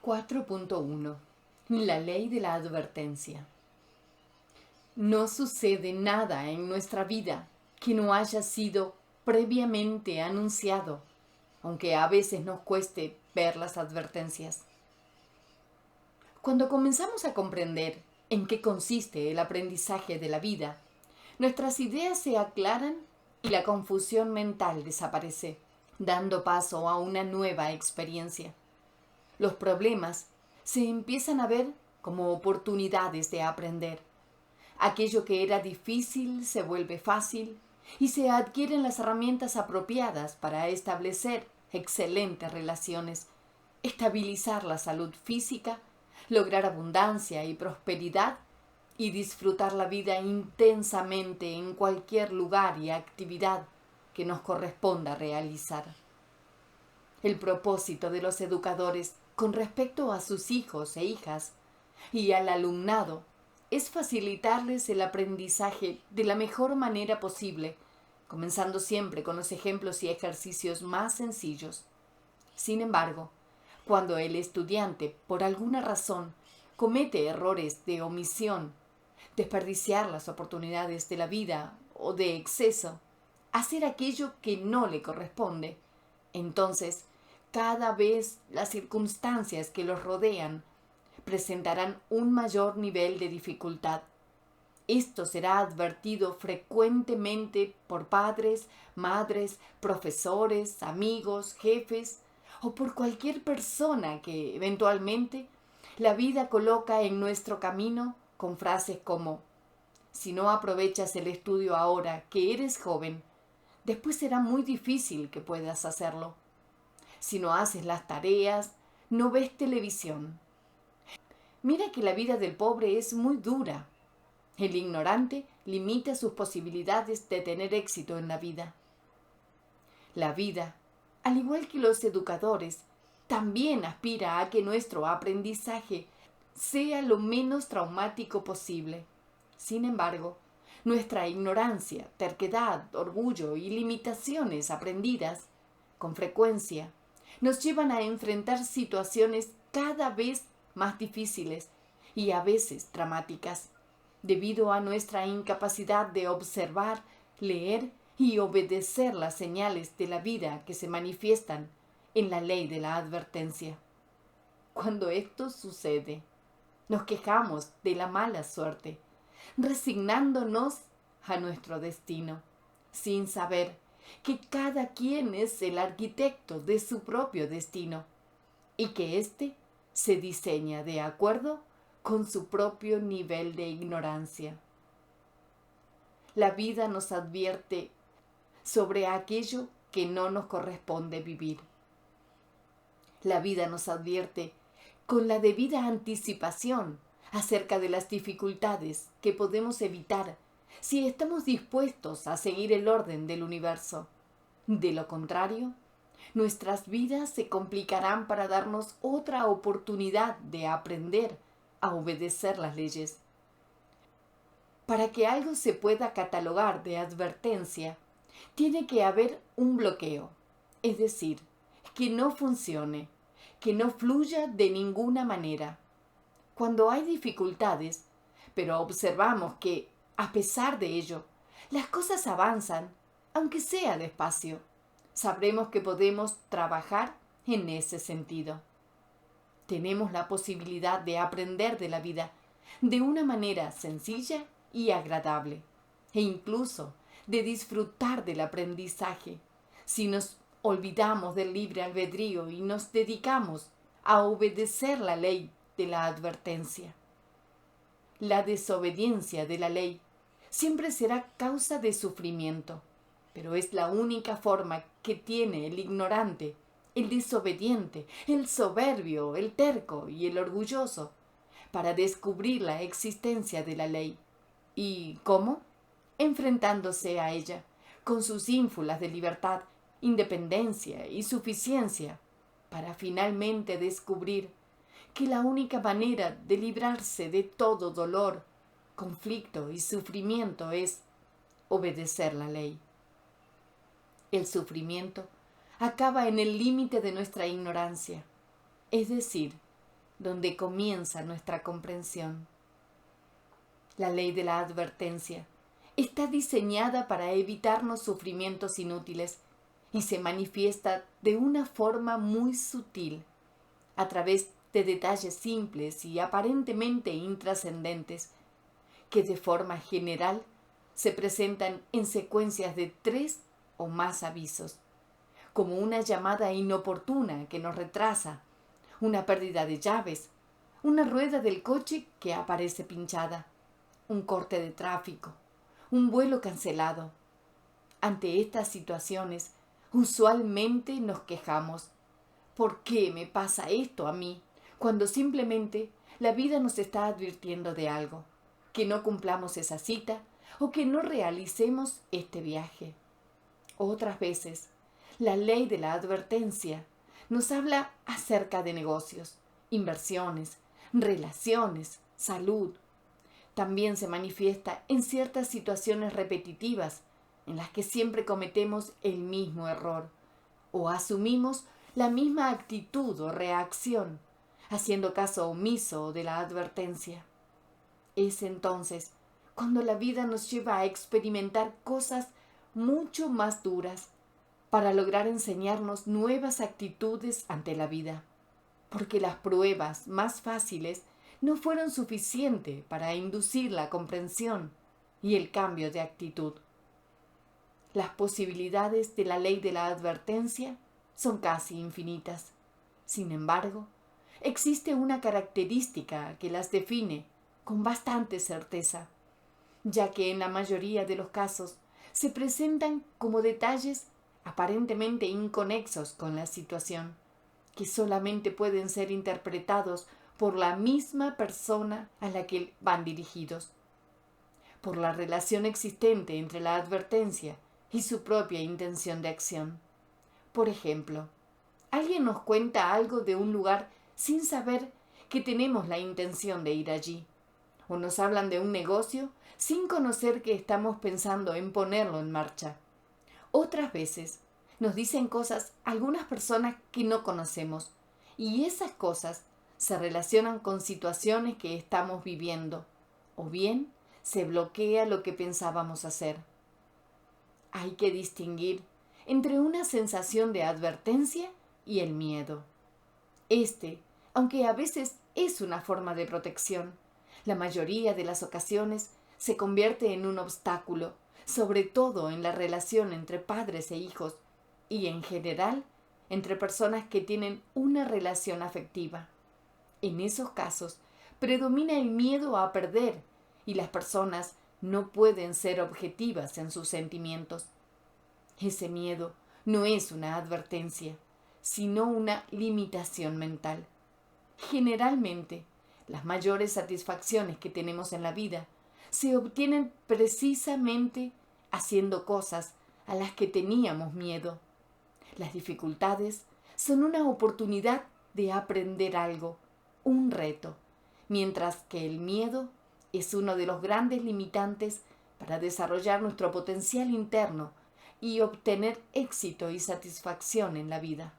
4.1 La ley de la advertencia. No sucede nada en nuestra vida que no haya sido previamente anunciado, aunque a veces nos cueste ver las advertencias. Cuando comenzamos a comprender en qué consiste el aprendizaje de la vida, nuestras ideas se aclaran y la confusión mental desaparece, dando paso a una nueva experiencia. Los problemas se empiezan a ver como oportunidades de aprender. Aquello que era difícil se vuelve fácil y se adquieren las herramientas apropiadas para establecer excelentes relaciones, estabilizar la salud física, lograr abundancia y prosperidad y disfrutar la vida intensamente en cualquier lugar y actividad que nos corresponda realizar. El propósito de los educadores con respecto a sus hijos e hijas y al alumnado es facilitarles el aprendizaje de la mejor manera posible, comenzando siempre con los ejemplos y ejercicios más sencillos. Sin embargo, cuando el estudiante, por alguna razón, comete errores de omisión, desperdiciar las oportunidades de la vida o de exceso, hacer aquello que no le corresponde, entonces cada vez las circunstancias que los rodean presentarán un mayor nivel de dificultad. Esto será advertido frecuentemente por padres, madres, profesores, amigos, jefes o por cualquier persona que eventualmente la vida coloca en nuestro camino con frases como: si no aprovechas el estudio ahora que eres joven, después será muy difícil que puedas hacerlo. Si no haces las tareas, no ves televisión. Mira que la vida del pobre es muy dura. El ignorante limita sus posibilidades de tener éxito en la vida. La vida, al igual que los educadores, también aspira a que nuestro aprendizaje sea lo menos traumático posible. Sin embargo, nuestra ignorancia, terquedad, orgullo y limitaciones aprendidas, con frecuencia, nos llevan a enfrentar situaciones cada vez más difíciles y a veces dramáticas, debido a nuestra incapacidad de observar, leer y obedecer las señales de la vida que se manifiestan en la ley de la advertencia. Cuando esto sucede, nos quejamos de la mala suerte, resignándonos a nuestro destino, sin saber que cada quien es el arquitecto de su propio destino y que éste se diseña de acuerdo con su propio nivel de ignorancia. La vida nos advierte sobre aquello que no nos corresponde vivir. La vida nos advierte con la debida anticipación acerca de las dificultades que podemos evitar si estamos dispuestos a seguir el orden del universo. De lo contrario, nuestras vidas se complicarán para darnos otra oportunidad de aprender a obedecer las leyes. Para que algo se pueda catalogar de advertencia, tiene que haber un bloqueo, es decir, que no funcione, que no fluya de ninguna manera. Cuando hay dificultades, pero observamos que, a pesar de ello, las cosas avanzan, aunque sea despacio, sabremos que podemos trabajar en ese sentido. Tenemos la posibilidad de aprender de la vida de una manera sencilla y agradable, e incluso de disfrutar del aprendizaje si nos olvidamos del libre albedrío y nos dedicamos a obedecer la ley de la advertencia. La desobediencia de la ley siempre será causa de sufrimiento, pero es la única forma que tiene el ignorante, el desobediente, el soberbio, el terco y el orgulloso para descubrir la existencia de la ley. ¿Y cómo? Enfrentándose a ella con sus ínfulas de libertad, independencia y suficiencia, para finalmente descubrir que la única manera de librarse de todo dolor, conflicto y sufrimiento es obedecer la ley. El sufrimiento acaba en el límite de nuestra ignorancia, es decir, donde comienza nuestra comprensión. La ley de la advertencia está diseñada para evitarnos sufrimientos inútiles y se manifiesta de una forma muy sutil, a través de detalles simples y aparentemente intrascendentes, que de forma general se presentan en secuencias de 3 o más avisos, como una llamada inoportuna que nos retrasa, una pérdida de llaves, una rueda del coche que aparece pinchada, un corte de tráfico, un vuelo cancelado. Ante estas situaciones, usualmente nos quejamos. ¿Por qué me pasa esto a mí? Cuando simplemente la vida nos está advirtiendo de algo, que no cumplamos esa cita o que no realicemos este viaje. Otras veces, la ley de la advertencia nos habla acerca de negocios, inversiones, relaciones, salud. También se manifiesta en ciertas situaciones repetitivas en las que siempre cometemos el mismo error o asumimos la misma actitud o reacción, haciendo caso omiso de la advertencia. Es entonces cuando la vida nos lleva a experimentar cosas mucho más duras para lograr enseñarnos nuevas actitudes ante la vida, porque las pruebas más fáciles no fueron suficientes para inducir la comprensión y el cambio de actitud. Las posibilidades de la ley de la advertencia son casi infinitas. Sin embargo, existe una característica que las define con bastante certeza, ya que en la mayoría de los casos se presentan como detalles aparentemente inconexos con la situación, que solamente pueden ser interpretados por la misma persona a la que van dirigidos, por la relación existente entre la advertencia y su propia intención de acción. Por ejemplo, alguien nos cuenta algo de un lugar sin saber que tenemos la intención de ir allí, o nos hablan de un negocio sin conocer que estamos pensando en ponerlo en marcha. Otras veces nos dicen cosas algunas personas que no conocemos, y esas cosas se relacionan con situaciones que estamos viviendo, o bien se bloquea lo que pensábamos hacer. Hay que distinguir entre una sensación de advertencia y el miedo. Aunque a veces es una forma de protección, la mayoría de las ocasiones se convierte en un obstáculo, sobre todo en la relación entre padres e hijos y en general entre personas que tienen una relación afectiva. En esos casos predomina el miedo a perder y las personas no pueden ser objetivas en sus sentimientos. Ese miedo no es una advertencia, sino una limitación mental. Generalmente, las mayores satisfacciones que tenemos en la vida se obtienen precisamente haciendo cosas a las que teníamos miedo. Las dificultades son una oportunidad de aprender algo, un reto, mientras que el miedo es uno de los grandes limitantes para desarrollar nuestro potencial interno y obtener éxito y satisfacción en la vida.